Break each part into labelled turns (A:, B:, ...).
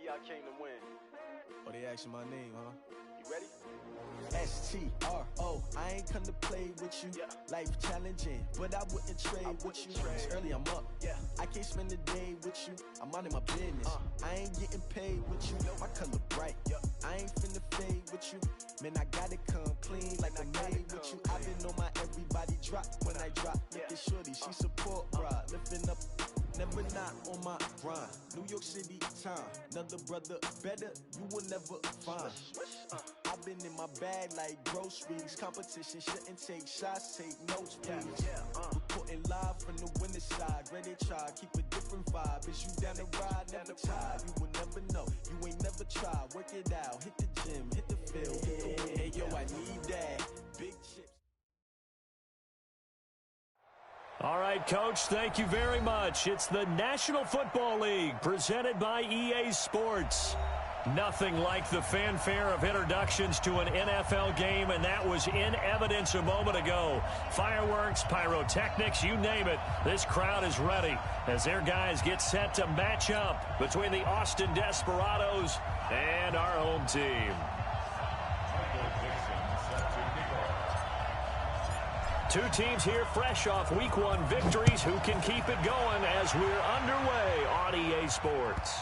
A: I came to win.
B: Oh, they asking my name, huh?
A: You ready?
B: S-T-R-O, I ain't come to play with you.
A: Yeah.
B: Life challenging, but I wouldn't trade with you. It's early, I'm up.
A: Yeah.
B: I can't spend the day with you. I'm minding my business. I ain't getting paid with you. My color bright. I ain't finna fade with you. Man, I gotta come clean like I made with you. I've been on my everybody drop when I drop. Look at shorty, she support ride. Lifting up, never not on my grind. New York City time, another brother better, you will never find. I've been in my bag like groceries. Competition shouldn't take shots, take notes, please. Reporting live from the winning side. Ready to try, keep a different vibe. Is you down the ride, never tired. You will never know, you ain't never tried. Work it out, hit the gym, hit the field. Hey yo, I need that. Big chips.
C: All right, Coach, thank you very much. It's the National Football League presented by EA Sports. Nothing like the fanfare of introductions to an NFL game, and that was in evidence a moment ago. Fireworks, pyrotechnics, you name it. This crowd is ready as their guys get set to match up between the Austin Desperados and our home team. Two teams here fresh off Week 1 victories. Who can keep it going as we're underway on EA Sports?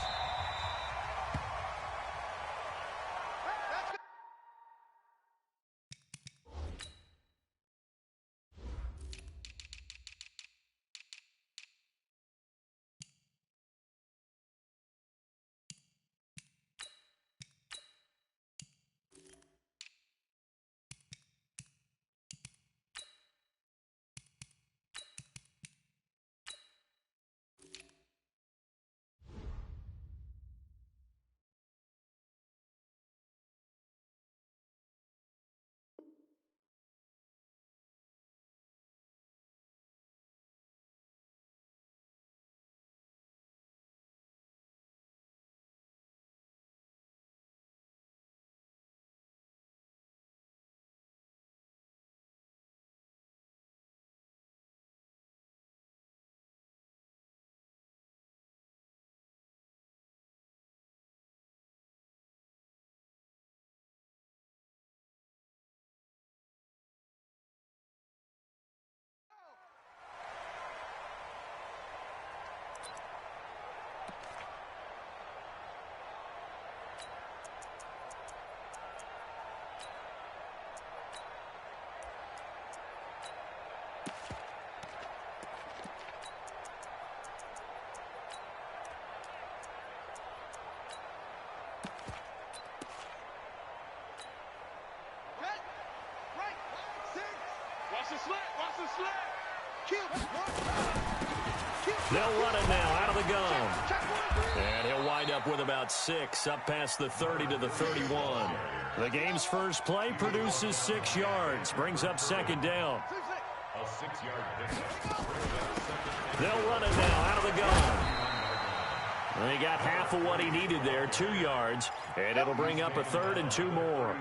C: They'll run it now out of the gun. And he'll wind up with about 6 up past the 30 to the 31. The game's first play produces 6 yards, brings up second down. They'll run it now out of the gun. And he got half of what he needed there, 2 yards, and it'll bring up a 3rd and 2 more.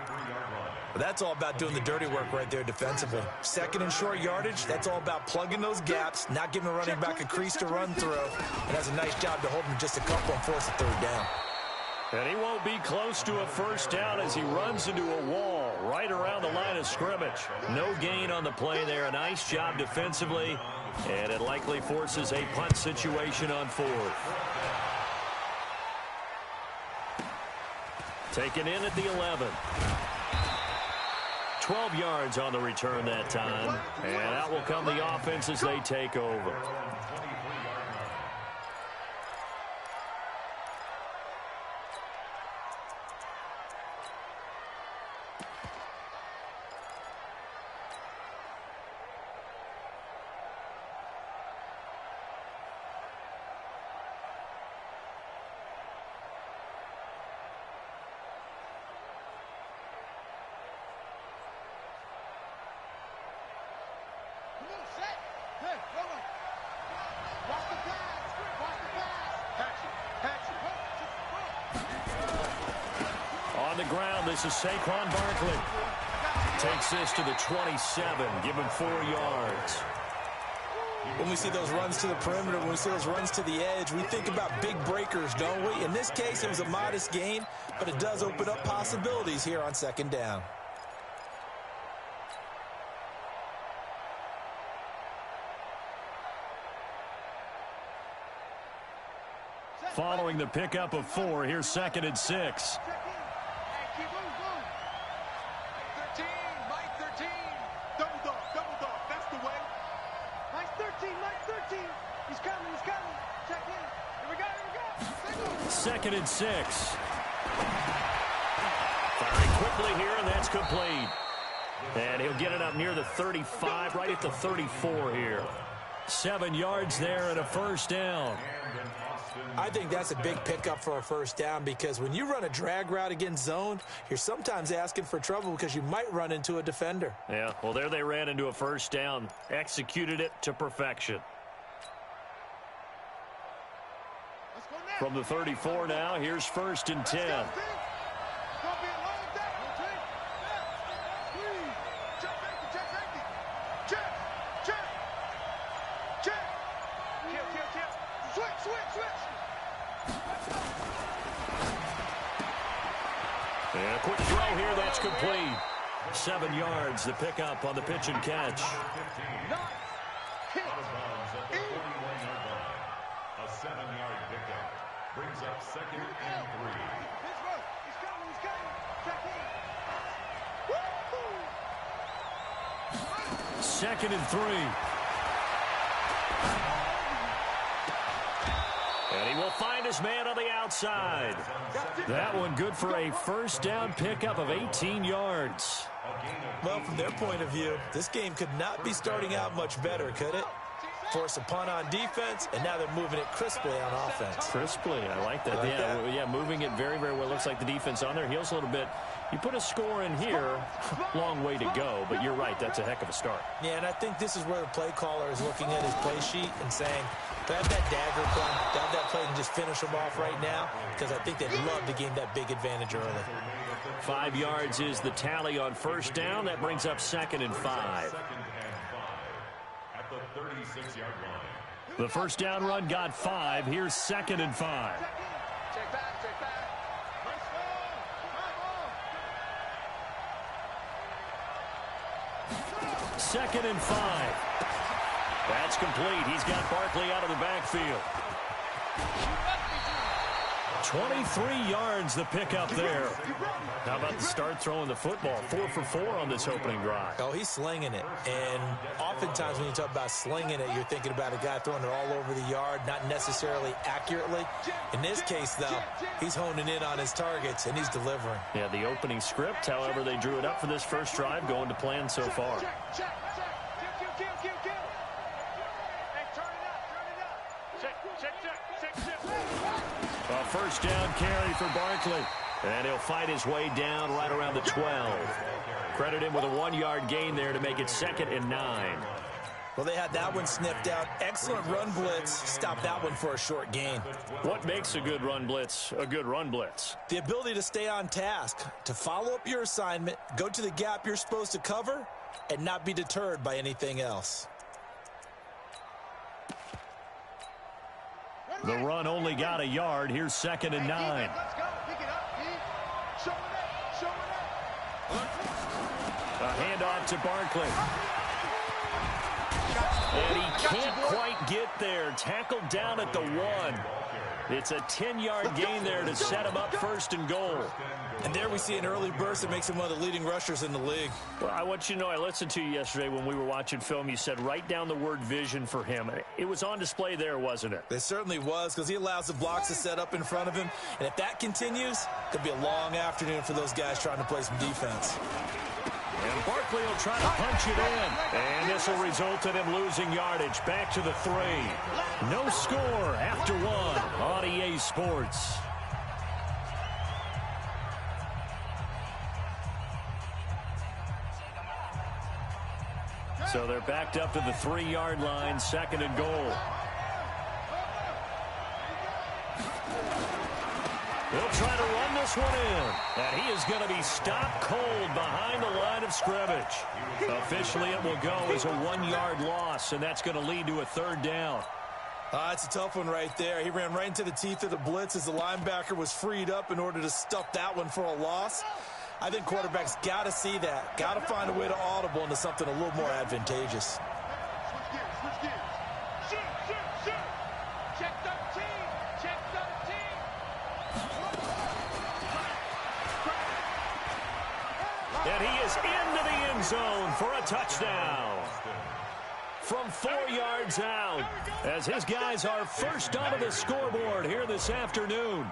D: But that's all about doing the dirty work right there defensively. Second and short yardage, that's all about plugging those gaps, not giving a running back a crease to run through. And has a nice job to hold him just a couple and force a 3rd down.
C: And he won't be close to a first down as he runs into a wall right around the line of scrimmage. No gain on the play there. A nice job defensively, and it likely forces a punt situation on 4th. Taken in at the 11. 12 yards on the return that time. And out will come the offense as they take over. On the ground, this is Saquon Barkley. Takes this to the 27, give him 4 yards.
D: When we see those runs to the perimeter, when we see those runs to the edge, we think about big breakers, don't we? In this case, it was a modest gain, but it does open up possibilities here on second down.
C: Following the pickup of 4, here's 2nd and 6. Second and 6. Firing quickly here, and that's complete. And he'll get it up near the 35, right at the 34 here. 7 yards there and a first down.
D: I think that's a big pickup for a first down because when you run a drag route against zone, you're sometimes asking for trouble because you might run into a defender.
C: Yeah, well, there they ran into a first down. Executed it to perfection. From the 34 now, here's 1st and 10. And a quick throw here, that's complete. 7 yards, the pickup on the pitch and catch.
A: A 7-yard pickup brings up 2nd and 3.
C: 2nd and 3. And he will find his man on the outside. That one good for a first down pickup of 18 yards.
D: Well, from their point of view, this game could not be starting out much better, could it? Force a punt on defense, and now they're moving it crisply on offense.
C: Crisply, I like that. Yeah, moving it very, very well. Looks like the defense on their heels a little bit. You put a score in here, long way to go, but you're right, that's a heck of a start.
D: Yeah, and I think this is where the play caller is looking at his play sheet and saying, do I have that dagger play? Do I have that play and just finish them off right now? Because I think they'd love to gain that big advantage early.
C: 5 yards is the tally on first down. That brings up 2nd and 5.
A: At the 36-yard line.
C: The first down run got 5. Here's 2nd and 5.
E: Check back.
C: 2nd and 5. That's complete. He's got Barkley out of the backfield. 23 yards the pickup there. How about the start throwing the football? 4 for 4 on this opening drive.
D: Oh, he's slinging it. And oftentimes when you talk about slinging it, you're thinking about a guy throwing it all over the yard, not necessarily accurately. In this case, though, he's honing in on his targets, and he's delivering.
C: Yeah, the opening script, however, they drew it up for this first drive, going to plan so far. A first down carry for Barkley. And he'll fight his way down right around the 12. Credit him with a 1-yard gain there to make it 2nd and 9.
D: Well, they had that one sniffed out. Excellent run blitz. Stop that one for a short gain.
C: What makes a good run blitz a good run blitz?
D: The ability to stay on task, to follow up your assignment, go to the gap you're supposed to cover, and not be deterred by anything else.
C: The run only got a yard. Here's 2nd and 9. A handoff to Barkley. And he can't quite get there. Tackled down at the 1. It's a 10-yard gain there to set him up 1st and goal.
D: And there we see an early burst that makes him one of the leading rushers in the league.
C: Well, I want you to know, I listened to you yesterday when we were watching film. You said write down the word vision for him. It was on display there, wasn't it?
D: It certainly was, because he allows the blocks to set up in front of him. And if that continues, it'll be a long afternoon for those guys trying to play some defense.
C: And Barkley will try to punch it in. And this will result in him losing yardage. Back to the 3. No score after 1 on EA Sports. So they're backed up to the 3-yard line, 2nd and goal. He'll try to run this one in. And he is going to be stopped cold behind the line of scrimmage. Officially, it will go as a 1-yard loss, and that's going to lead to a 3rd down.
D: It's a tough one right there. He ran right into the teeth of the blitz as the linebacker was freed up in order to stuff that one for a loss. I think quarterbacks got to see that. Got to find a way to audible into something a little more advantageous.
C: And he is into the end zone for a touchdown. From 4 yards out, as his guys are first onto the scoreboard here this afternoon.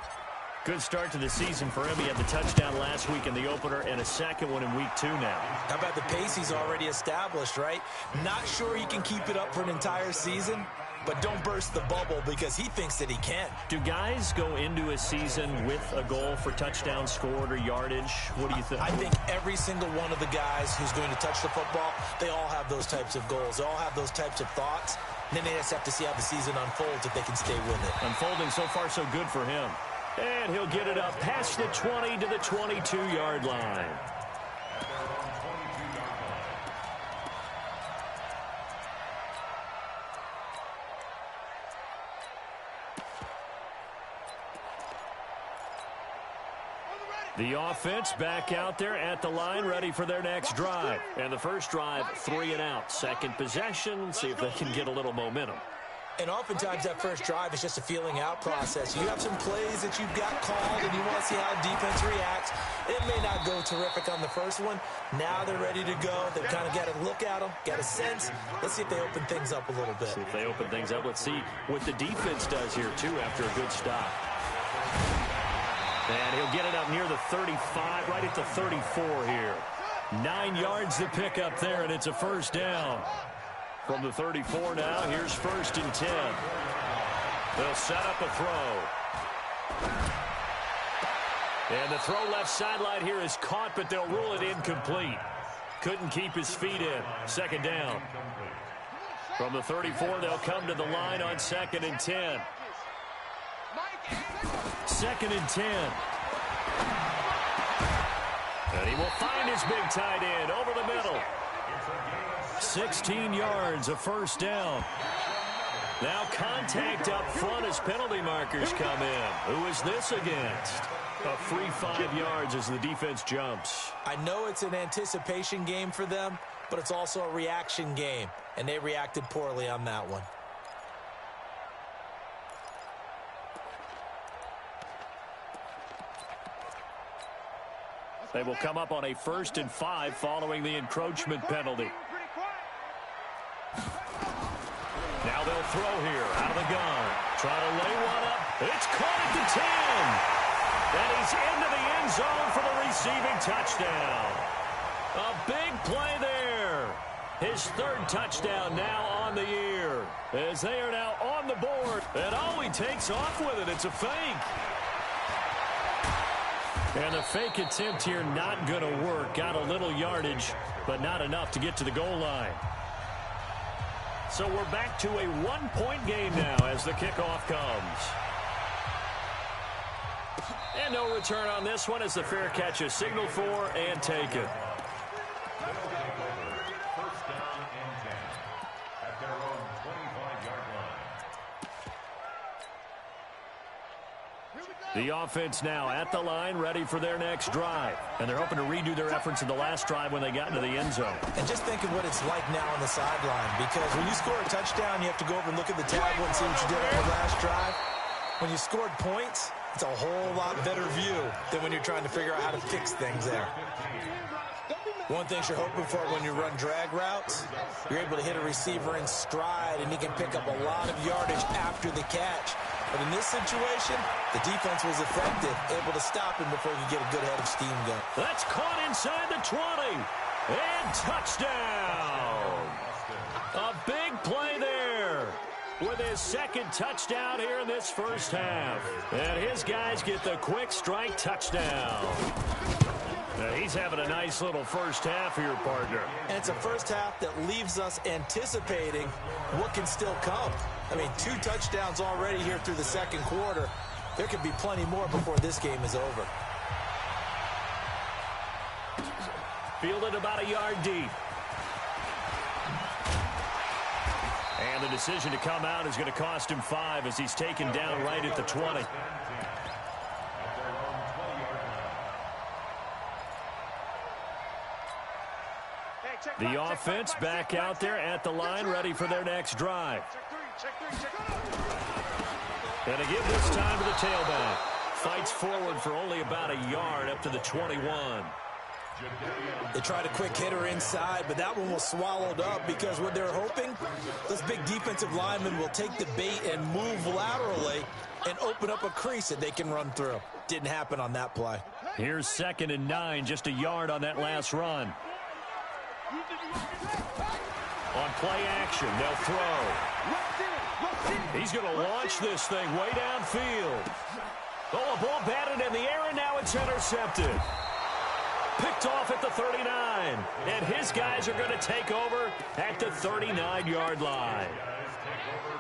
C: Good start to the season for him. He had the touchdown last week in the opener and a second one in week 2 now.
D: How about the pace he's already established, right? Not sure he can keep it up for an entire season, but don't burst the bubble because he thinks that he can.
C: Do guys go into a season with a goal for touchdown scored or yardage? What do you think?
D: I think every single one of the guys who's going to touch the football, they all have those types of goals. They all have those types of thoughts. And then they just have to see how the season unfolds if they can stay with it.
C: Unfolding so far so good for him. And he'll get it up past the 20 to the 22-yard line. The offense back out there at the line, ready for their next drive. And the first drive, 3 and out. Second possession, see if they can get a little momentum.
D: And oftentimes that first drive is just a feeling out process. You have some plays that you've got called and you want to see how defense reacts. It may not go terrific on the first one. Now they're ready to go. They've kind of got to look at them, got a sense. Let's see if they open things up a little bit.
C: See if they open things up. Let's see what the defense does here, too, after a good stop. And he'll get it up near the 35, right at the 34 here. 9 yards to pick up there, and it's a first down. From the 34 now, here's 1st and 10. They'll set up a throw. And the throw left sideline here is caught, but they'll rule it incomplete. Couldn't keep his feet in. 2nd down. From the 34, they'll come to the line on 2nd and 10. 2nd and 10. And he will find his big tight end over the middle. 16 yards, a first down. Now contact up front as penalty markers come in. Who is this against? A free 5 yards as the defense jumps.
D: I know it's an anticipation game for them, but it's also a reaction game, and they reacted poorly on that one.
C: They will come up on a 1st and 5 following the encroachment penalty. Now they'll throw here out of the gun. Try to lay one up. It's caught at the 10. And he's into the end zone for the receiving touchdown. A big play there. His 3rd touchdown now on the year. As they are now on the board. And he takes off with it. It's a fake. And the fake attempt here not going to work. Got a little yardage, but not enough to get to the goal line. So we're back to a 1-point game now as the kickoff comes. And no return on this one as the fair catch is signaled for and taken.
A: First down and 10 at their own 25-yard line.
C: The offense now at the line, ready for their next drive. And they're hoping to redo their efforts in the last drive when they got into the end zone.
D: And just think of what it's like now on the sideline, because when you score a touchdown, you have to go over and look at the tablet and see what you did on the last drive. When you scored points, it's a whole lot better view than when you're trying to figure out how to fix things there. One thing you're hoping for when you run drag routes, you're able to hit a receiver in stride, and he can pick up a lot of yardage after the catch. But in this situation, the defense was effective, able to stop him before he could get a good head of steam going.
C: That's caught inside the 20. And touchdown. A big play there with his 2nd touchdown here in this first half. And his guys get the quick strike touchdown. Now he's having a nice little first half here, partner.
D: And it's a first half that leaves us anticipating what can still come. I mean, 2 touchdowns already here through the 2nd quarter. There could be plenty more before this game is over.
C: Fielded about a yard deep. And the decision to come out is going to cost him 5 as he's taken down right at the 20. The offense back out there at the line, ready for their next drive. And to give this time to the tailback. Fights forward for only about a yard up to the 21.
D: They tried a quick hitter inside, but that one was swallowed up because what they're hoping, those big defensive linemen will take the bait and move laterally and open up a crease that they can run through. Didn't happen on that play.
C: Here's 2nd and 9, just a yard on that last run. On play action, they'll throw. He's going to launch this thing way downfield. Oh, a ball batted in the air, and now it's intercepted. Picked off at the 39. And his guys are going to take over at the 39-yard line.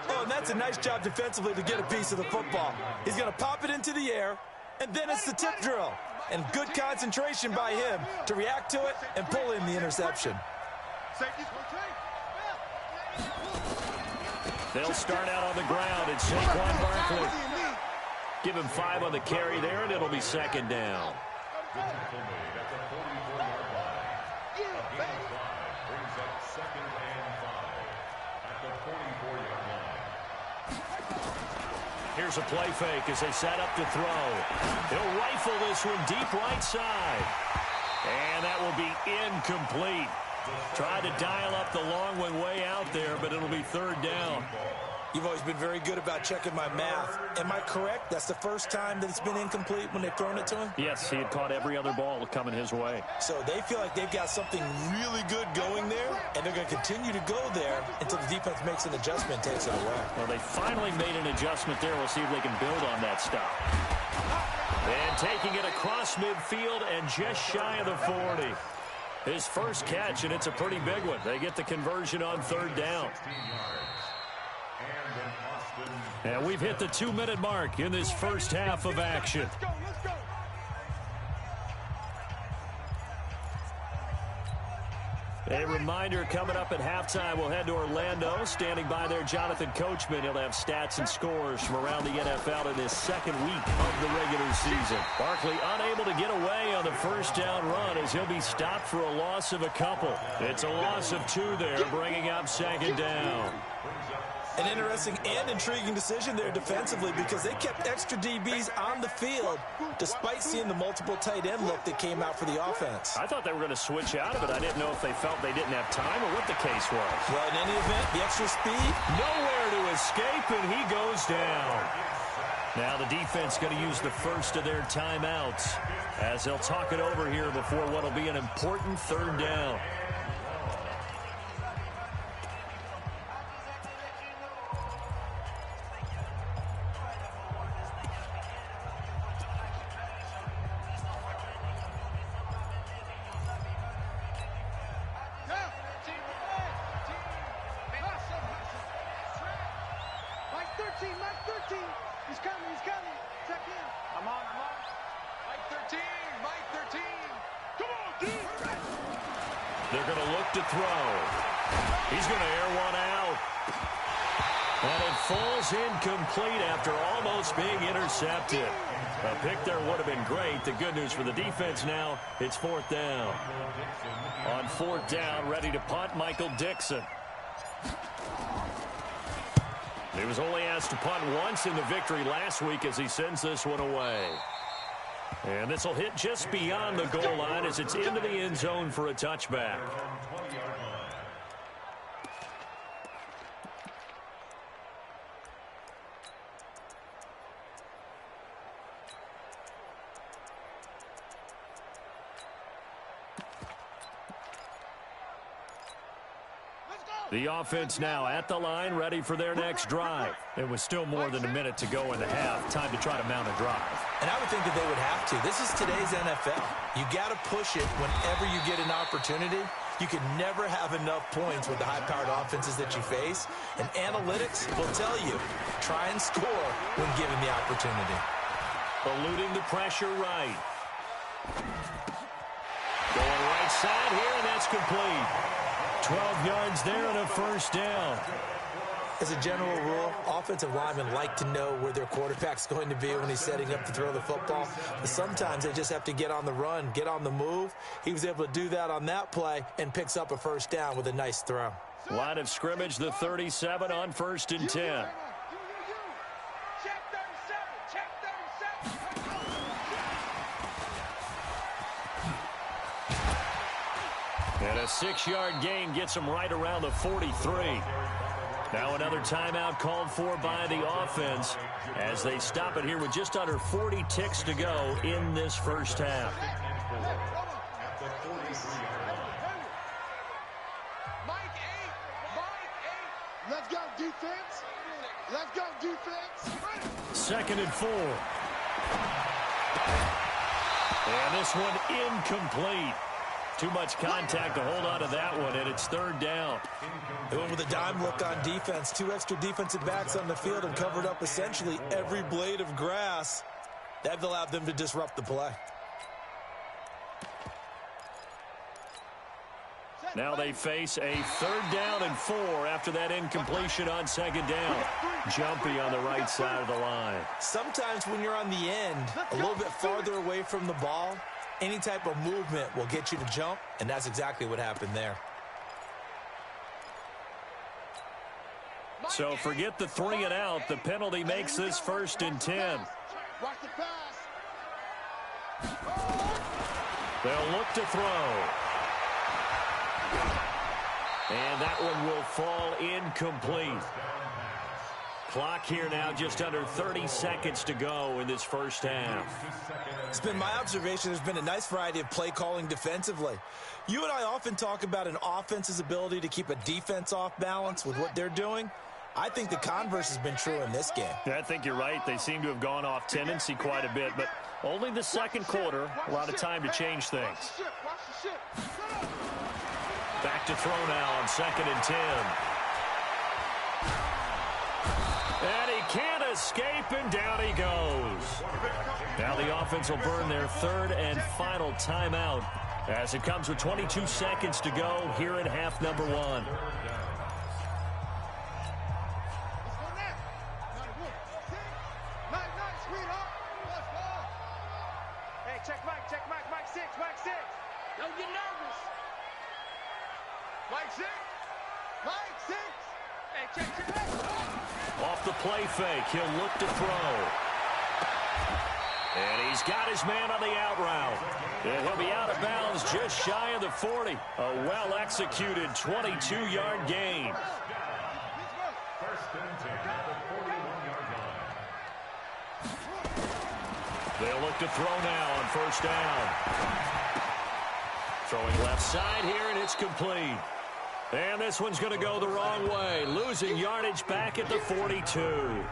D: Oh, and that's a nice job defensively to get a piece of the football. He's going to pop it into the air, and then it's the tip drill. And good concentration by him to react to it and pull in the interception.
C: They'll start out on the ground. It's Saquon Barkley. Give him 5 on the carry there, and it'll be 2nd down. Here's a play fake as they set up to throw. He'll rifle this one deep right side. And that will be incomplete. Tried to dial up the long one way out there, but it'll be 3rd down.
D: You've always been very good about checking my math. Am I correct? That's the first time that it's been incomplete when they've thrown it to him?
C: Yes, he had caught every other ball coming his way.
D: So they feel like they've got something really good going there, and they're going to continue to go there until the defense makes an adjustment and takes it away.
C: Well, they finally made an adjustment there. We'll see if they can build on that stop. And taking it across midfield and just shy of the 40. His first catch, and it's a pretty big one. They get the conversion on 3rd down. And we've hit the 2-minute mark in this first half of action. A reminder, coming up at halftime, we'll head to Orlando. Standing by there, Jonathan Coachman. He'll have stats and scores from around the NFL in his 2nd week of the regular season. Barkley unable to get away on the first down run as he'll be stopped for a loss of a couple. It's a loss of 2 there, bringing up 2nd down.
D: An interesting and intriguing decision there defensively because they kept extra DBs on the field despite seeing the multiple tight end look that came out for the offense.
C: I thought they were going to switch out of it. I didn't know if they felt they didn't have time or what the case was.
D: Well, in any event, the extra speed.
C: Nowhere to escape, and he goes down. Now the defense going to use the first of their timeouts as they'll talk it over here before what will be an important 3rd down. They're going to look to throw. He's going to air one out. And it falls incomplete after almost being intercepted. A pick there would have been great. The good news for the defense now, it's 4th down. On 4th down, ready to punt, Michael Dixon. He was only asked to punt once in the victory last week as he sends this one away. And this will hit just beyond the goal line as it's into the end zone for a touchback. The offense now at the line, ready for their next drive. It was still more than a minute to go in the half. Time to try to mount a drive.
D: And I would think that they would have to. This is today's NFL. You got to push it whenever you get an opportunity. You can never have enough points with the high-powered offenses that you face. And analytics will tell you, try and score when given the opportunity.
C: Eluding the pressure right. Going right side here, and that's complete. 12 yards there and a first down.
D: As a general rule, offensive linemen like to know where their quarterback's going to be when he's setting up to throw the football. But sometimes they just have to get on the run, get on the move. He was able to do that on that play and picks up a first down with a nice throw.
C: Line of scrimmage, the 37 on 1st and 10.
E: Check 37.
C: And a 6-yard gain gets him right around the 43. Now another timeout called for by the offense as they stop it here with just under 40 ticks to go in this first half.
E: Let's go, defense. Let's go, defense.
C: 2nd and 4. And this one incomplete. Too much contact to hold on to that one, and it's 3rd down.
D: They went with a dime look on defense. 2 extra defensive backs on the field and covered up essentially every blade of grass. That allowed them to disrupt the play.
C: Now they face a 3rd down and 4 after that incompletion on 2nd down. Jumpy on the right side of the line.
D: Sometimes when you're on the end, a little bit farther away from the ball, any type of movement will get you to jump, and that's exactly what happened there.
C: So forget the 3 and out. The penalty makes this 1st and 10.
E: Watch the pass.
C: They'll look to throw. And that one will fall incomplete. Clock here now just under 30 seconds to go in this first half.
D: It's been my observation there's been a nice variety of play calling defensively. You and I often talk about an offense's ability to keep a defense off balance with what they're doing. I think the converse has been true in this game.
C: Yeah, I think you're right. They seem to have gone off tendency quite a bit, but only the 2nd quarter, a lot of time to change things. Back to throw now on 2nd and 10. And he can't escape, and down he goes. Now the offense will burn their 3rd and final timeout as it comes with 22 seconds to go here in half number 1.
E: Hey, check Mike 6. Don't get nervous. Mike 6. Hey, check.
C: Off the play fake, he'll look to throw. And he's got his man on the out route. And he'll be out of bounds just shy of the 40. A well-executed 22-yard gain.
A: 1st and 10 at the 41-yard line.
C: They'll look to throw now on 1st down. Throwing left side here, and it's complete. And this one's going to go the wrong way, losing yardage back at the 42.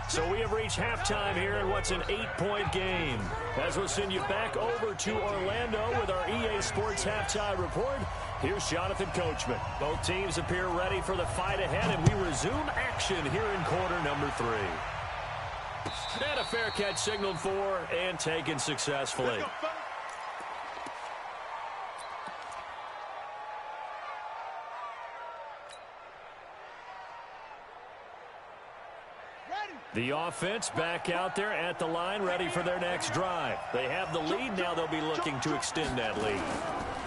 C: So we have reached halftime here in what's an 8-point game. As we'll send you back over to Orlando with our EA Sports Halftime Report, here's Jonathan Coachman. Both teams appear ready for the fight ahead, and we resume action here in quarter number 3. And a fair catch signaled for and taken successfully. The offense back out there at the line, ready for their next drive. They have the lead. Now they'll be looking to extend that lead.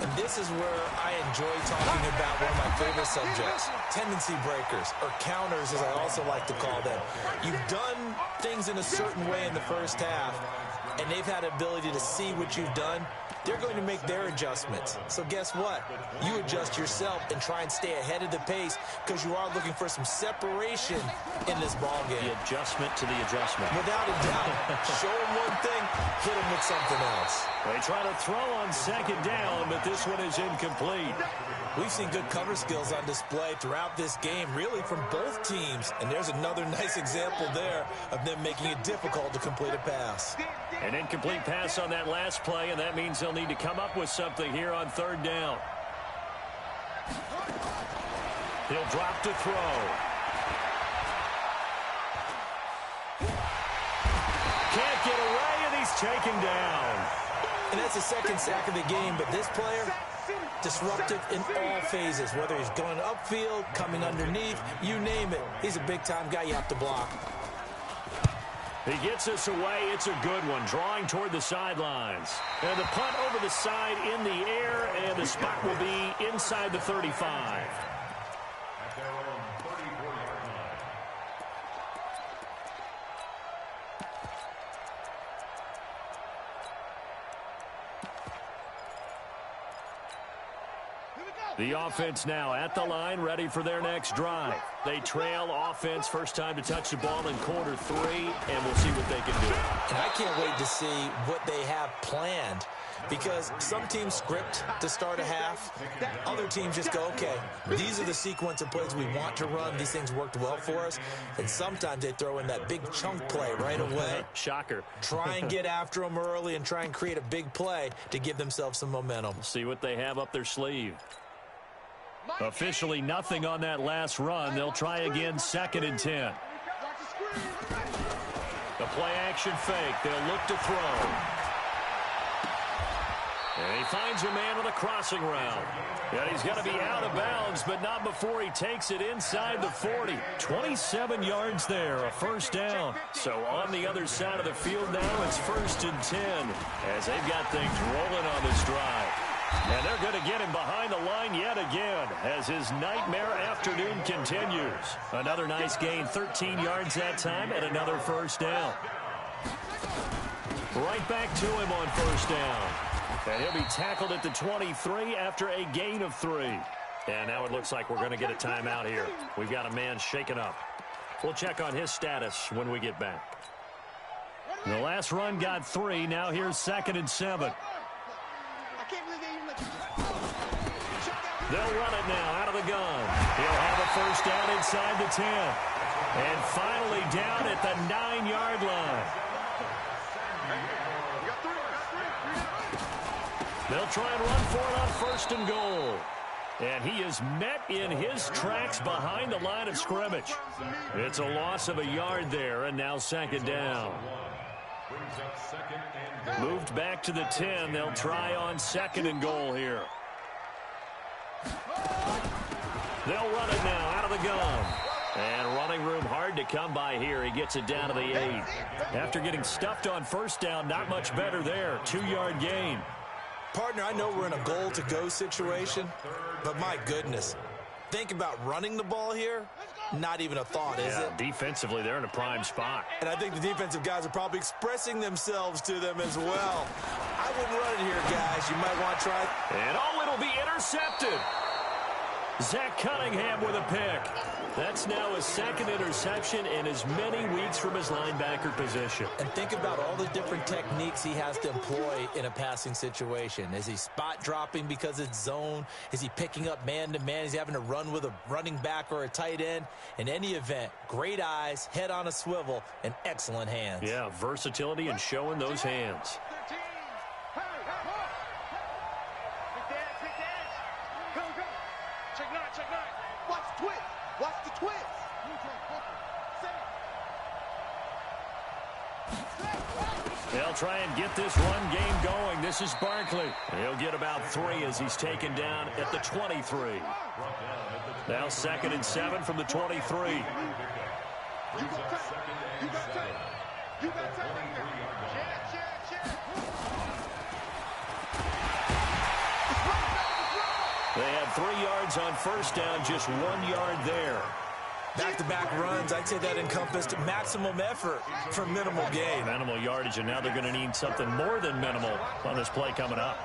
D: And this is where I enjoy talking about one of my favorite subjects, tendency breakers, or counters as I also like to call them. You've done things in a certain way in the first half, and they've had the ability to see what you've done. They're going to make their adjustments. So guess what? You adjust yourself and try and stay ahead of the pace because you are looking for some separation in this ball game.
C: The adjustment to the adjustment.
D: Without a doubt. Show them one thing, hit them with something else.
C: They try to throw on 2nd down, but this one is incomplete.
D: We've seen good cover skills on display throughout this game, really from both teams. And there's another nice example there of them making it difficult to complete a pass.
C: An incomplete pass on that last play, and that means they'll need to come up with something here on 3rd down. He'll drop to throw. taken down.
D: And that's the second sack of the game, but this player, disruptive in all phases, whether he's going upfield, coming underneath, you name it. He's a big-time guy you have to block.
C: He gets us away. It's a good one, drawing toward the sidelines. And the punt over the side in the air, and the spot will be inside the 35.
A: At their own 34-yard line.
C: The offense now at the line, ready for their next drive. They trail offense, first time to touch the ball in quarter 3, and we'll see what they can do.
D: And I can't wait to see what they have planned, because some teams script to start a half. Other teams just go, okay, these are the sequence of plays we want to run. These things worked well for us. And sometimes they throw in that big chunk play right away.
C: Shocker.
D: Try and get after them early and try and create a big play to give themselves some momentum.
C: See what they have up their sleeve. Officially nothing on that last run. They'll try again, 2nd and 10. The play action fake. They'll look to throw. And he finds a man with a crossing route. And he's going to be out of bounds, but not before he takes it inside the 40. 27 yards there, a first down. So on the other side of the field now, it's 1st and 10 as they've got things rolling on this drive. And they're going to get him behind the line yet again as his nightmare afternoon continues. Another nice gain, 13 yards that time, and another first down. Right back to him on first down. And he'll be tackled at the 23 after a gain of 3. And now it looks like we're going to get a timeout here. We've got a man shaken up. We'll check on his status when we get back. The last run got 3. Now here's 2nd and 7. They'll run it now out of the gun. He'll have a first down inside the 10. And finally down at the 9-yard line. They'll try and run for it on 1st and goal. And he is met in his tracks behind the line of scrimmage. It's a loss of a yard there, and now 2nd down. Moved back to the 10. They'll try on 2nd and goal here. They'll run it now out of the gun. And running room hard to come by here. He gets it down to the 8. After getting stuffed on first down, not much better there. 2-yard gain.
D: Partner, I know we're in a goal-to-go situation, but my goodness, think about running the ball here. Not even a thought, is it?
C: Defensively, they're in a prime spot.
D: And I think the defensive guys are probably expressing themselves to them as well. I wouldn't run it here, guys. You might want to try.
C: And it'll be intercepted. Zach Cunningham with a pick. That's now his 2nd interception in as many weeks from his linebacker position.
D: And think about all the different techniques he has to employ in a passing situation. Is he spot dropping because it's zone? Is he picking up man-to-man? Is he having to run with a running back or a tight end? In any event, great eyes, head on a swivel, and excellent hands.
C: Yeah, versatility and showing those hands. They'll try and get this run game going. This is Barkley. He'll get about 3 as he's taken down at the 23. Now 2nd and 7 from the 23. They had 3 yards on first down, just 1 yard there.
D: Back-to-back runs, I'd say that encompassed maximum effort for minimal gain.
C: Minimal yardage, and now they're going to need something more than minimal on this play coming up.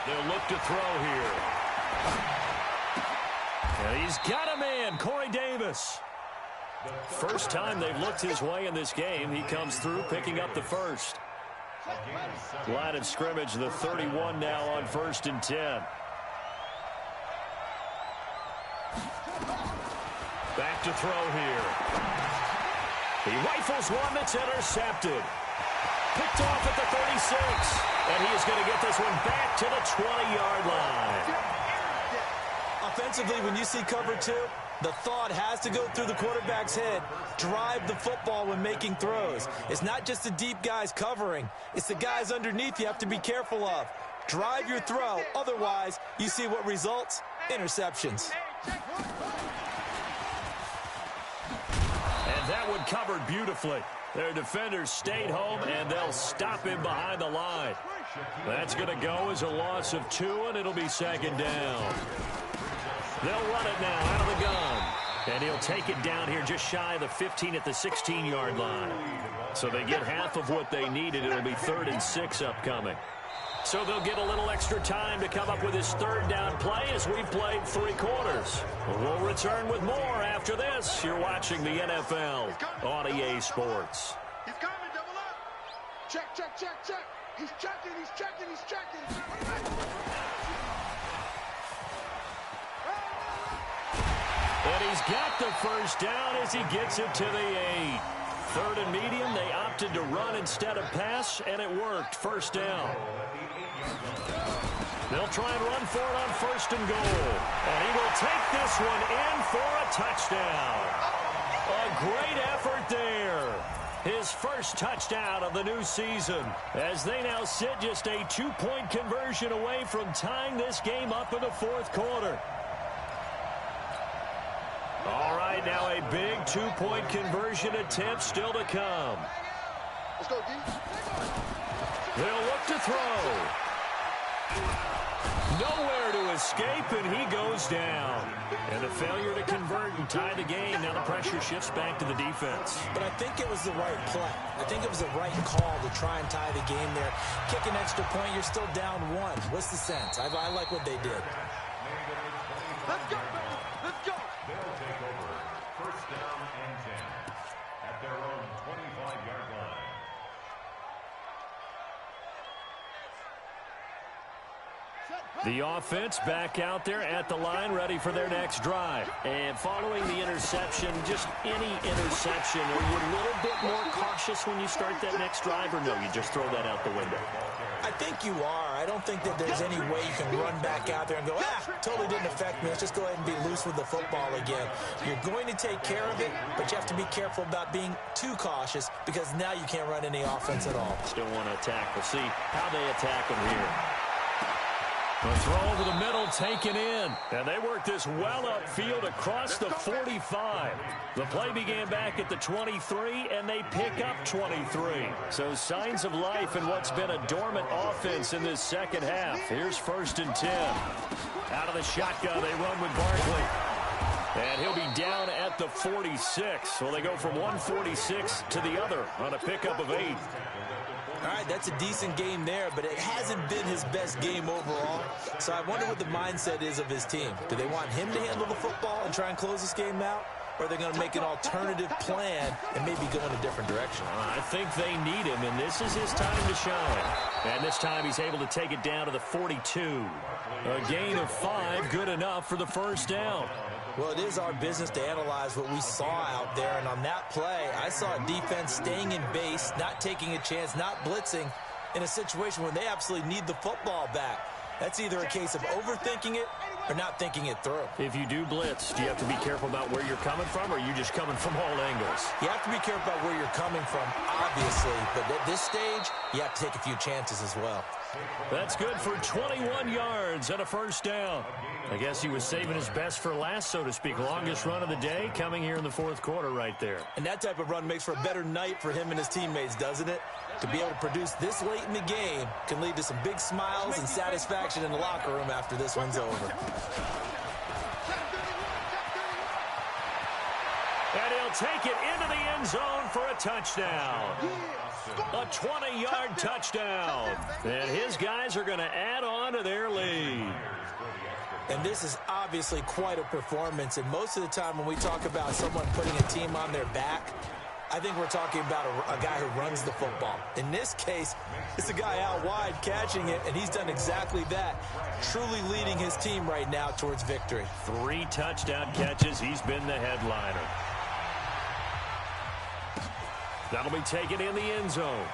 C: They'll look to throw here. And he's got a man, Corey Davis. First time they've looked his way in this game. He comes through, picking up the first. Line of scrimmage, the 31 now on 1st and 10. Back to throw here. He rifles one that's intercepted. Picked off at the 36. And he is going to get this one back to the 20-yard line.
D: A Offensively, when you see cover two, the thought has to go through the quarterback's head. Drive the football when making throws. It's not just the deep guys covering. It's the guys underneath you have to be careful of. Drive your throw. Otherwise, you see what results? Interceptions.
C: And that one covered beautifully. Their defenders stayed home, and they'll stop him behind the line. That's going to go as a loss of 2, and it'll be second down. They'll run it now out of the gun. And he'll take it down here just shy of the 15 at the 16-yard line. So they get half of what they needed. It'll be 3rd and 6 upcoming. So they'll get a little extra time to come up with his 3rd down play as we've played 3 quarters. We'll return with more after this. You're watching the NFL on EA Sports.
E: He's coming, double up. Check, check, check, check. He's checking, he's checking, he's checking.
C: And he's got the first down as he gets it to the 8. 3rd and medium, they opted to run instead of pass, and it worked. First down. They'll try and run for it on 1st and goal. And he will take this one in for a touchdown. A great effort there. His first touchdown of the new season, as they now sit just a 2-point conversion away from tying this game up in the 4th quarter. All right, now a big 2-point conversion attempt still to come.
E: Let's go, D.
C: They'll look to throw. Nowhere to escape, and he goes down. And a failure to convert and tie the game. Now the pressure shifts back to the defense.
D: But I think it was the right play. I think it was the right call to try and tie the game there. Kick an extra point, you're still down 1. What's the sense? I like what they did.
E: Let's go, baby. Let's go.
A: They'll take over 1st down and 10 at their own 25-yard line.
C: The offense back out there at the line, ready for their next drive. And following the interception, just any interception, are you a little bit more cautious when you start that next drive, or no, you just throw that out the window?
D: I think you are. I don't think that there's any way you can run back out there and go, totally didn't affect me. Let's just go ahead and be loose with the football again. You're going to take care of it, but you have to be careful about being too cautious because now you can't run any offense at all.
C: Still want to attack. We'll see how they attack them here. The throw over the middle, taken in. And they work this well upfield across the 45. The play began back at the 23, and they pick up 23. So signs of life in what's been a dormant offense in this second half. Here's 1st and 10. Out of the shotgun, they run with Barkley. And he'll be down at the 46. So they go from 146 to the other on a pickup of 8.
D: All right, that's a decent game there, but it hasn't been his best game overall. So I wonder what the mindset is of his team. Do they want him to handle the football and try and close this game out? Or are they going to make an alternative plan and maybe go in a different direction?
C: I think they need him, and this is his time to shine. And this time he's able to take it down to the 42. A gain of 5, good enough for the first down.
D: Well, it is our business to analyze what we saw out there, and on that play, I saw a defense staying in base, not taking a chance, not blitzing in a situation where they absolutely need the football back. That's either a case of overthinking it or not thinking it through.
C: If you do blitz, do you have to be careful about where you're coming from, or are you just coming from all angles?
D: You have to be careful about where you're coming from, obviously, but at this stage, you have to take a few chances as well.
C: That's good for 21 yards and a first down. I guess he was saving his best for last, so to speak. Longest run of the day coming here in the 4th quarter right there.
D: And that type of run makes for a better night for him and his teammates, doesn't it? To be able to produce this late in the game can lead to some big smiles and satisfaction in the locker room after this one's over.
C: And he'll take it into the end zone for a touchdown. A 20-yard touchdown. And his guys are going to add on to their lead.
D: And this is obviously quite a performance. And most of the time when we talk about someone putting a team on their back, I think we're talking about a guy who runs the football. In this case, it's a guy out wide catching it, and he's done exactly that, truly leading his team right now towards victory.
C: 3 touchdown catches. He's been the headliner. That'll be taken in the end zone.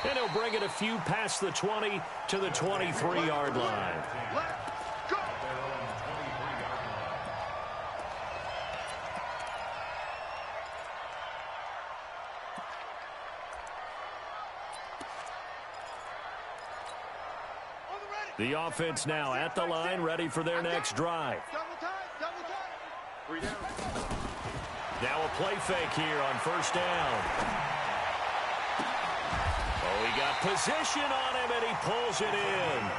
C: And he'll bring it a few past the 20 to the 23-yard line.
E: Let's go.
C: The offense now at the line, ready for their next drive.
E: Double time, double time. 3 down.
C: Now a play fake here on first down. Oh, he got position on him, and he pulls it in.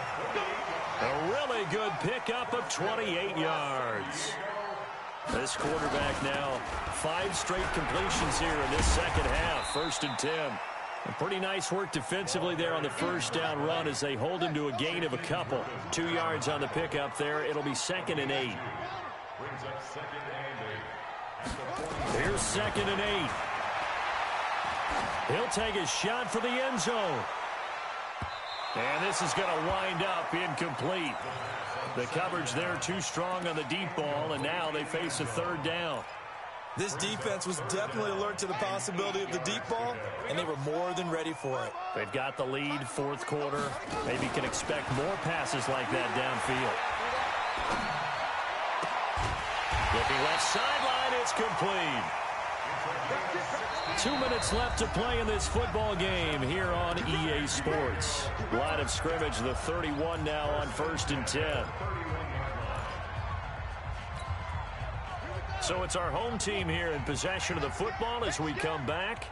C: A really good pickup of 28 yards. This quarterback now 5 straight completions here in this second half, 1st and 10. And pretty nice work defensively there on the first down run as they hold him to a gain of a couple. 2 yards on the pickup there. It'll be 2nd and 8.
A: Brings up 2nd and 8.
C: Here's 2nd and 8. He'll take a shot for the end zone. And this is going to wind up incomplete. The coverage there too strong on the deep ball, and now they face a 3rd down.
D: This defense was definitely alert to the possibility of the deep ball, and they were more than ready for it.
C: They've got the lead, 4th quarter. Maybe can expect more passes like that downfield. Looking left sideline, it's complete. 2 minutes left to play in this football game here on EA Sports. Line of scrimmage, the 31 now on 1st and 10. So it's our home team here in possession of the football as we come back.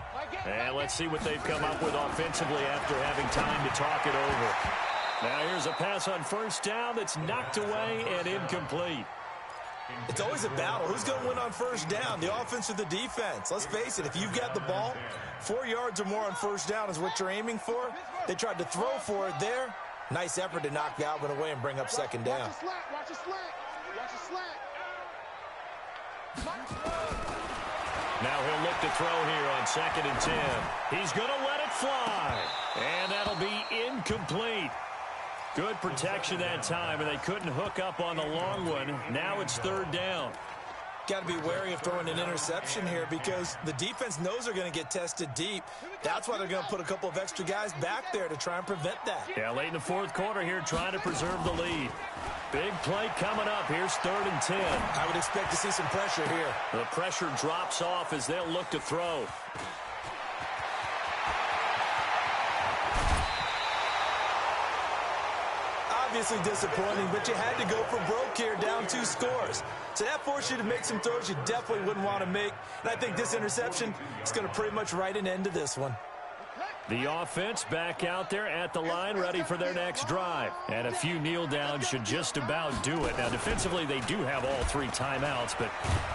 C: And let's see what they've come up with offensively after having time to talk it over. Now here's a pass on first down that's knocked away and incomplete.
D: It's always a battle. Who's going to win on first down, the offense or the defense? Let's face it, if you've got the ball, 4 yards or more on first down is what you're aiming for. They tried to throw for it there. Nice effort to knock Galvin away and bring up 2nd down.
E: Watch a slant, watch a slant, watch a slant.
C: Now he'll look to throw here on 2nd and 10. He's going to let it fly. And that'll be incomplete. Good protection that time, and they couldn't hook up on the long one. Now it's 3rd down.
D: Got to be wary of throwing an interception here because the defense knows they're going to get tested deep. That's why they're going to put a couple of extra guys back there to try and prevent that.
C: Yeah, late in the 4th quarter here, trying to preserve the lead. Big play coming up. Here's 3rd and 10.
D: I would expect to see some pressure here.
C: The pressure drops off as they'll look to throw.
D: Obviously disappointing, but you had to go for broke here, down 2 scores. So that forced you to make some throws you definitely wouldn't want to make. And I think this interception is going to pretty much write an end to this one.
C: The offense back out there at the line, ready for their next drive. And a few kneel downs should just about do it. Now, defensively, they do have all 3 timeouts, but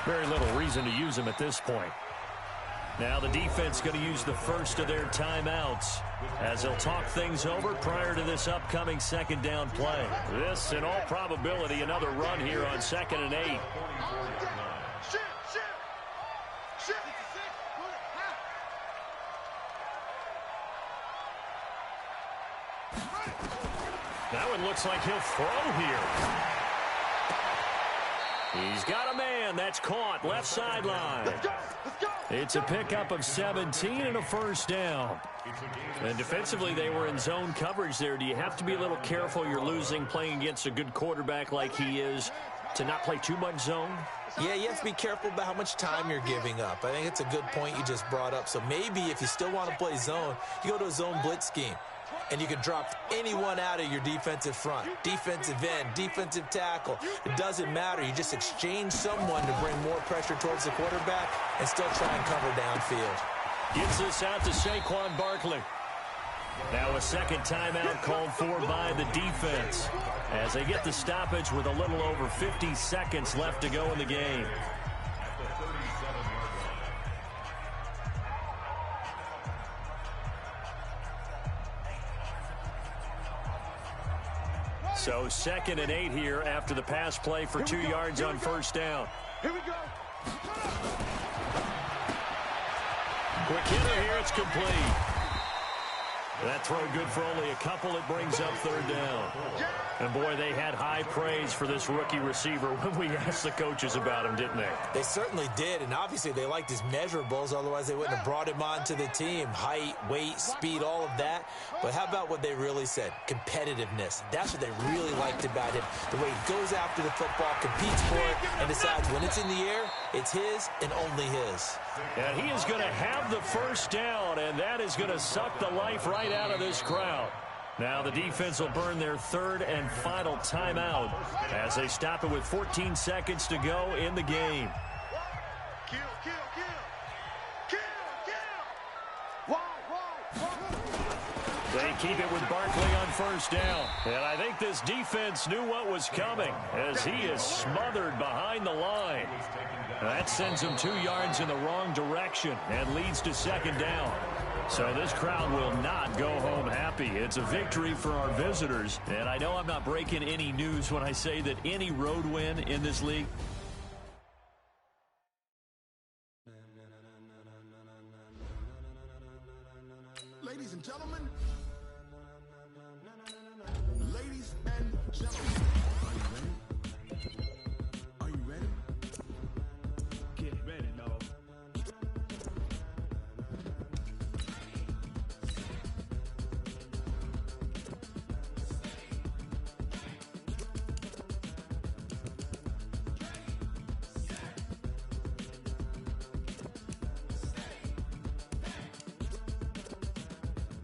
C: very little reason to use them at this point. Now the defense going to use the first of their timeouts as they'll talk things over prior to this upcoming 2nd down play. This, in all probability, another run here on 2nd and 8.
E: Shit, shit, shit.
C: Now it looks like he'll throw here. He's got a man. That's caught. Left sideline.
E: Let's go, let's go.
C: It's a pickup of 17 and a 1st down. And defensively, they were in zone coverage there. Do you have to be a little careful? You're losing playing against a good quarterback like he is to not play too much zone?
D: Yeah, you have to be careful about how much time you're giving up. I think it's a good point you just brought up. So maybe if you still want to play zone, you go to a zone blitz scheme. And you can drop anyone out of your defensive front. Defensive end, defensive tackle. It doesn't matter. You just exchange someone to bring more pressure towards the quarterback and still try and cover downfield.
C: Gets this out to Saquon Barkley. Now a 2nd timeout called for by the defense as they get the stoppage with a little over 50 seconds left to go in the game. So 2nd and 8 here after the pass play for 2 yards on first down.
E: Here we go.
C: Quick hitter here, it's complete. That throw good for only a couple. It brings up 3rd down.
E: Yeah.
C: And, boy, they had high praise for this rookie receiver when we asked the coaches about him, didn't they?
D: They certainly did, and obviously they liked his measurables. Otherwise, they wouldn't have brought him onto the team. Height, weight, speed, all of that. But how about what they really said? Competitiveness. That's what they really liked about him. The way he goes after the football, competes for it, and decides when it's in the air, it's his and only his.
C: And he is going to have the first down, and that is going to suck the life right out of this crowd. Now the defense will burn their third and final timeout as they stop it with 14 seconds to go in the game.
E: Kill, kill, kill. Kill, kill.
C: They keep it with Barkley on first down. And I think this defense knew what was coming as he is smothered behind the line. That sends him 2 yards in the wrong direction and leads to second down. So this crowd will not go home happy. It's a victory for our visitors. And I know I'm not breaking any news when I say that any road win in this league
E: Ladies and gentlemen. Ladies and gentlemen. Are you ready? Are you ready? Get ready, dog.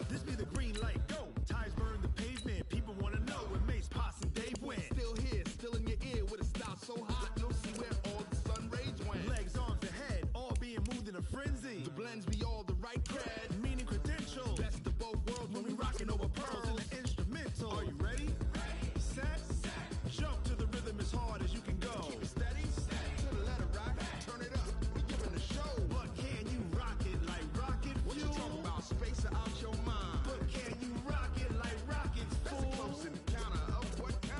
E: This be the green light, go. Ties burn the pavement. People want to know where Mace, Potts, and Dave went. Still here, still in your ear with a style so hot, you'll see where all the sun rays went. Legs, arms, and head, all being moved in a frenzy. The blends be all the right cred, meaning credentials. Best of both worlds when we rocking over pearls in the instrumental. Are you ready? Set, jump to the rhythm as hard as you can go. Keep it steady, to the letter right. Turn it up, we giving the show. But can you rock it like rocket fuel? What you talking about? Space out your mind. But can you rock it like rockets, fool? That's a close encounter of what kind?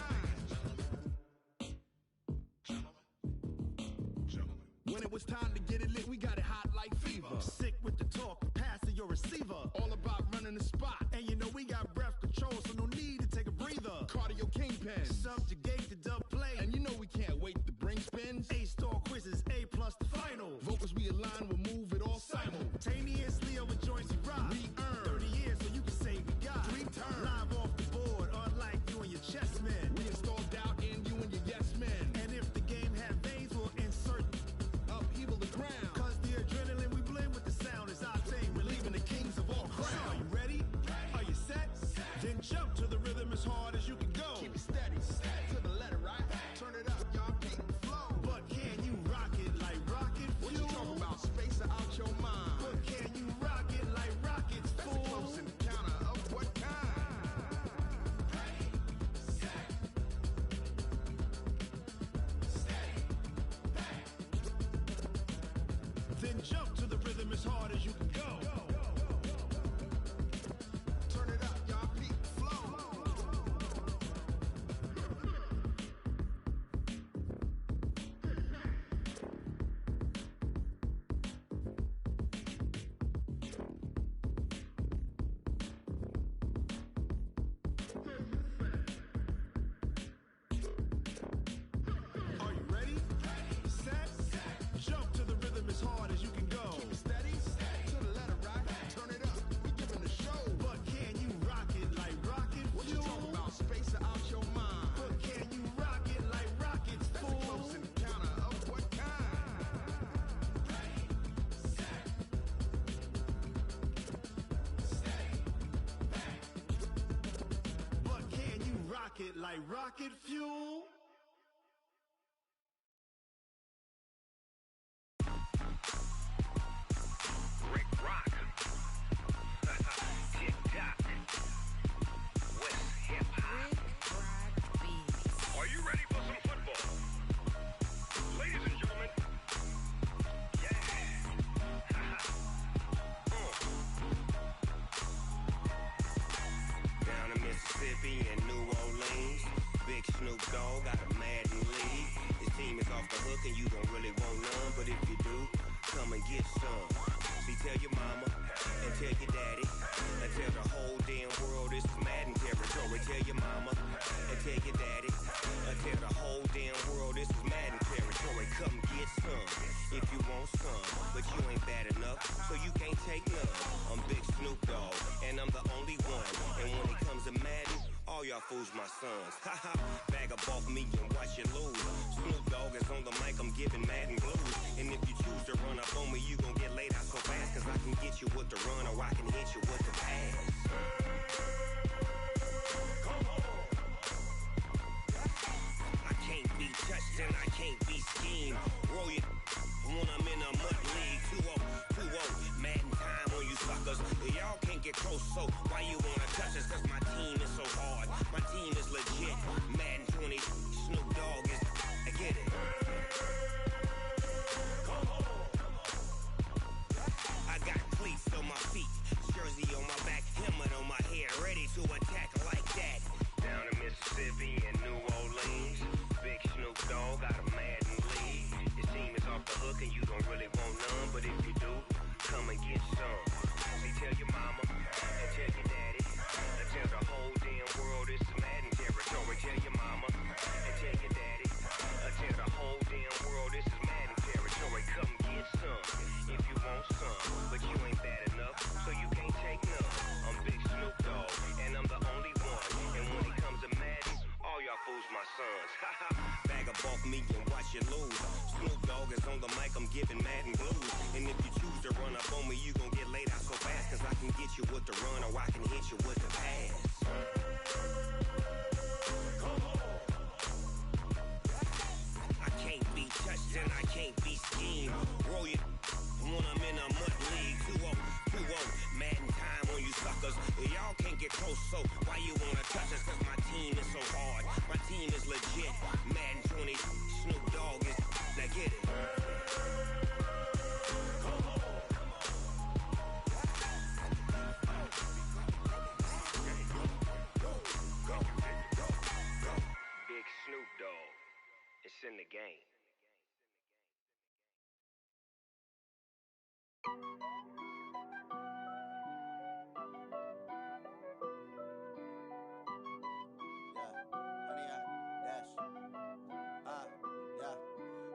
E: When it was time to get it lit, we got it hot like fever. Sick with the talk, pass to your receiver. All about running the spot. And you know we got breath control, so no need to take a breather. Cardio kingpin, subjugate the dub play. And you know we can't wait to bring spins. A-star quizzes, A+ the final. Vocals we align, we'll move it all simultaneously over joints we rock. We earn 30 years, so you can say we got 3 turns. Live off the board, unlike you and your chess men. We install doubt in you and your yes men. And if the game had veins, we'll insert upheaval the ground. Cause the adrenaline we blend with the sound is our thing. Relieving the kings of all crowns. Are you ready? Are you set? Then jump to the rhythm as hard as you can go. Keep it steady, to the letter right. Turn it up, y'all keep the flow. But can you rock it like rocket fuel? What you talking about? Space out your mind. But can you rock it like rockets, fool? That's a close encounter of what kind? Then jump to the rhythm as hard as you can go. Turn it up, y'all keep the flow. Are you ready? Set, jump to the rhythm as hard as you can go. Keep it steady, to the letter right. Turn it up, we giving the show. But can you rock it like rocket fuel? What you talking about? Space out your mind. But can you rock it like rockets, fool? That's a close encounter of what kind? But can you rock it like rocket fuel?
F: Rick Rock. Tick-tock. West hip-hop. Are you ready for some football? Ladies and gentlemen. Yeah. Down in Mississippi and New Orleans, Big Snoop Dogg got a Madden league. His team is off the hook and you don't really want none, but if you do, come and get some. See, tell your mama and tell your daddy and tell the whole damn world this is Madden territory. Tell your mama and tell your daddy and tell the whole damn world this is Madden territory. Come get some if you want some, but you ain't bad enough, so you can't take none. I'm Big Snoop Dogg, and I'm the only one. And when it comes to Madden, all y'all fools my sons. Haha, bag up off me and watch you lose. Snoop Dogg is on the mic, I'm giving Madden blues. And if you choose to run up on me, you gon' get laid out so fast, cause I can get you with the run or I can hit you with the pass. I can't be touched and I can't be schemed. Roll you when I'm in a mud league. 2-0, Madden time on you suckers. Y'all can't get close, so why you wanna touch us? Cause my team is so hard, my team is legit. Madden 20, Snoop Dogg is, I get it. I got cleats on my feet, jersey on my back, helmet on my head, ready to attack like that. Down in Mississippi and New Orleans, Big Snoop Dogg got a Madden league. Your team is off the hook and you don't really want none, but if you do, come and get some. See, tell your mama and tell your daddy and tell the whole damn world it's Madden territory. Tell your mama and tell your daddy and tell the whole damn world this is Madden territory. Come get some if you want some, but you ain't bad enough, so you can't take none. I'm Big Snoop Dogg, and I'm the only one. And when it comes to Madden, all y'all fools my sons. Haha, bag up off me and watch you lose. Snoop Dogg is on the mic, I'm giving Madden blues. And if you choose to run up on me, you gon' get laid out so fast, cause I can get you with the run or I can hit you with the pass. I can't be touched and I can't be schemed. Roll you when I'm in a mud league. 2-0, Madden time on you suckers. Y'all can't get close, so why you wanna touch us? Cause my team is so hard, my team is legit. Madden 20, Snoop Dogg is, now get it. Big Snoop Dogg, it's in the game.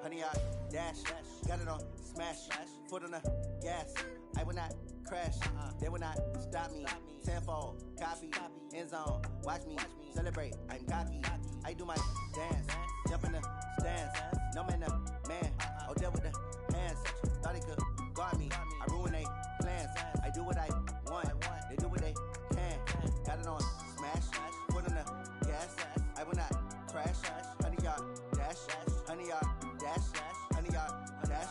B: Honey, I dash, got it on smash, foot on the gas. I will not crash, they will not stop me. Tenfold, copy, end zone, watch me celebrate. I'm cocky, I do my dance, jump in the stands. No man, man, oh there with the hands. Thought he could guard me, I ruin they plans. I do what I want, they do what they can. Got it on smash, foot on the gas. I will not crash, honey, y'all dash, honey, y'all dash, honey, y'all dash,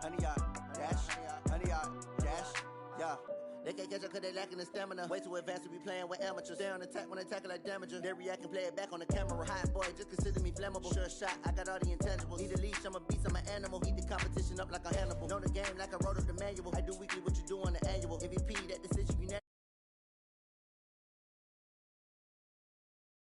B: honey, y'all dash, honey, y'all dash, yeah. They can't catch up cause they lacking the stamina. Way too advanced to be playing with amateurs. Stay on attack when they tackle like damager. They react and play it back on the camera. Hot boy, just consider me flammable. Sure shot, I got all the intangibles. Need a leash, I'm a beast, I'm an animal. Eat the competition up like a Hannibal. Know the game like I wrote up the manual. I do weekly what you do on the annual. MVP, that decision you